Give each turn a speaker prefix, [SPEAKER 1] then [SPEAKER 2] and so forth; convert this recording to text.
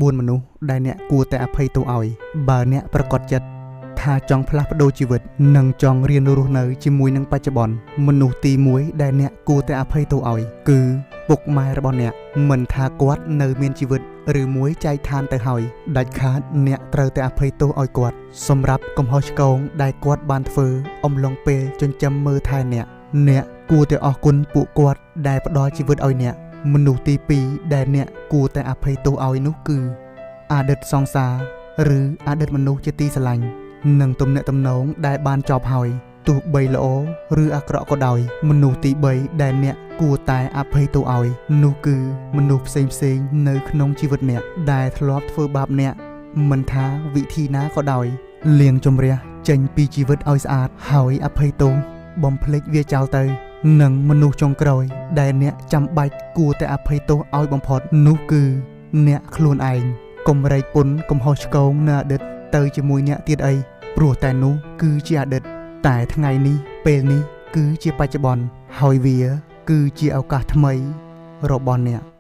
[SPEAKER 1] 4មនុស្សដែលអ្នកគួរតែអភ័យទោសឲ្យបើអ្នកប្រកាសចិត្តថាចង់ផ្លាស់ប្ដូរជីវិតនិងចង់រៀនរស់នៅជាមួយនឹងបច្ចុប្បន្នមនុស្សទី1ដែលអ្នកគួរតែអភ័យទោសឲ្យគឺពុកម៉ែរបស់អ្នកមិនថាគាត់នៅមានជីវិតឬមួយចែកឋានទៅហើយដាច់ខាតអ្នកត្រូវតែអភ័យទោសឲ្យគាត់សម្រាប់កំហុសឆ្គងដែលគាត់បានធ្វើអំឡុងពេលចិញ្ចឹមមើលថែអ្នកគួរតែអរគុណពួកគាត់ដែលផ្ដល់ជីវិតឲ្យអ្នកមនុស្សទី2ដែលអ្នកគួរតែអភ័យទោសឲ្យនោះគឺអតីតសង្សារឬអតីតមនុស្សជាទីស្រឡាញ់និងទំនាក់ទំនងដែលបានចប់ហើយទោះបីល្អឬអាក្រក់ក៏ដោយមនុស្សទី3ដែលអ្នកគួរតែអភ័យទោសឲ្យនោះគឺមនុស្សផ្សេងនៅក្នុងជីវិតអ្នកដែលធ្លាប់ធ្វើបាបអ្នកមិនថាវិធីណាក៏ដោយលាងជម្រះចេញពីជីវិតឲ្យស្អាតហើយអភ័យទោសបំភ្លេចវាចោលទៅនិងមនុស្សចុងក្រោយដែលអ្នកចាំបាច់គួរតែអភ័យទោសឲ្យបំផុតនោះគឺអ្នកខ្លួនឯងកុំរែកពុនកំហុសឆ្គងនៅអតីតទៅជាមួយអ្នកទៀតអីព្រោះតែនោះគឺជាអតីតតែថ្ងៃនេះពេលនេះគឺជាបច្ចុប្បន្នហើយវាគឺជាឱកាសថ្មីរបស់អ្នក